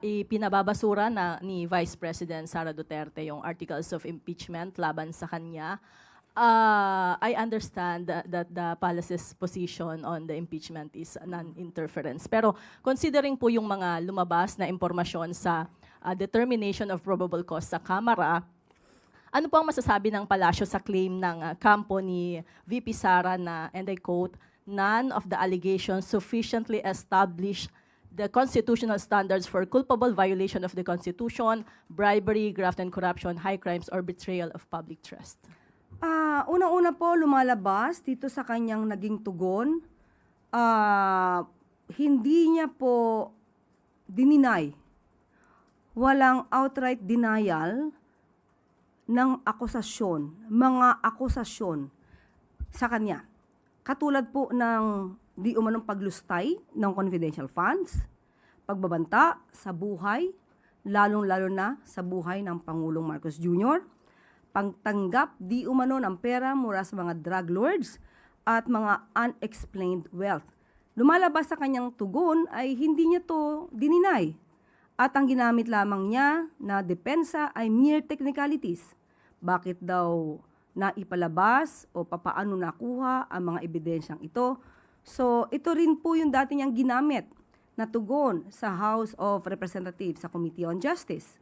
Ipinababasura na ni Vice President Sara Duterte yung articles of impeachment laban sa kanya. I understand that the palace's position on the impeachment is non-interference. Pero considering po yung mga lumabas na impormasyon sa determination of probable cause sa Kamara, ano po ang masasabi ng palasyo sa claim ng kampo ni VP Sara na, and I quote, "None of the allegations sufficiently establish the constitutional standards for culpable violation of the Constitution, bribery, graft and corruption, high crimes, or betrayal of public trust"? Unang-una po lumalabas dito sa kanyang naging tugon, hindi niya po dininay, walang outright denial ng mga akusasyon sa kanya. Katulad po ng di umanong paglustay ng confidential funds, pagbabanta sa buhay, lalong-lalo na sa buhay ng Pangulong Marcos Jr., pagtanggap di umano ng pera mula sa mga drug lords at mga unexplained wealth. Lumalabas sa kanyang tugon ay hindi niya to dininay. At ang ginamit lamang niya na depensa ay mere technicalities. Bakit daw naipalabas o papaano nakuha ang mga ebidensyang ito? So ito rin po yung dati niyang ginamit na tugon sa House of Representatives sa Committee on Justice.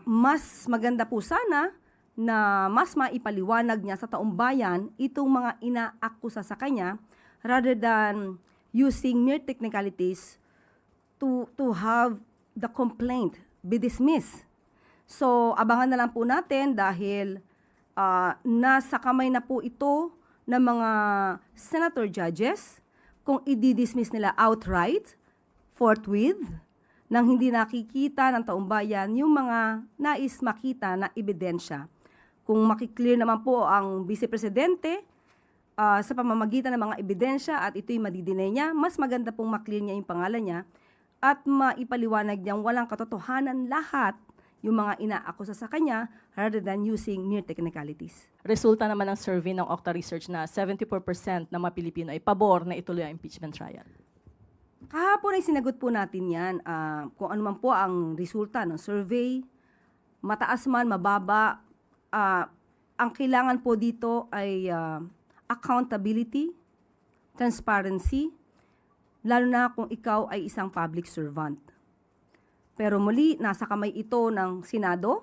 Mas maganda po sana na mas maipaliwanag niya sa taong bayan itong mga inaakusa sa kanya rather than using mere technicalities to have the complaint be dismissed. So abangan na lang po natin dahil nasa kamay na po ito ng mga senator judges kung i-dismiss nila outright, forthwith, nang hindi nakikita ng taong bayan yung mga nais makita na ebidensya. Kung makiklear naman po ang Vice Presidente sa pamamagitan ng mga ebidensya at ito'y madidinay niya, mas maganda pong maklear niya yung pangalan niya at maipaliwanag niyang walang katotohanan lahat yung mga inaakusa sa kanya rather than using mere technicalities. Resulta naman ng survey ng Octa Research na 74% ng mga Pilipino ay pabor na ituloy ang impeachment trial. Kahapon ay sinagot po natin yan kung ano man po ang resulta ng survey, mataas man, mababa, ang kailangan po dito ay accountability, transparency, lalo na kung ikaw ay isang public servant. Pero muli, nasa kamay ito ng Senado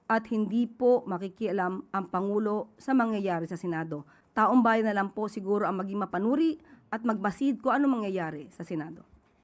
at hindi po makikialam ang Pangulo sa mangyayari sa Senado. Taong bayan na lang po siguro ang maging mapanuri at magbasid kung ano mangyayari sa Senado.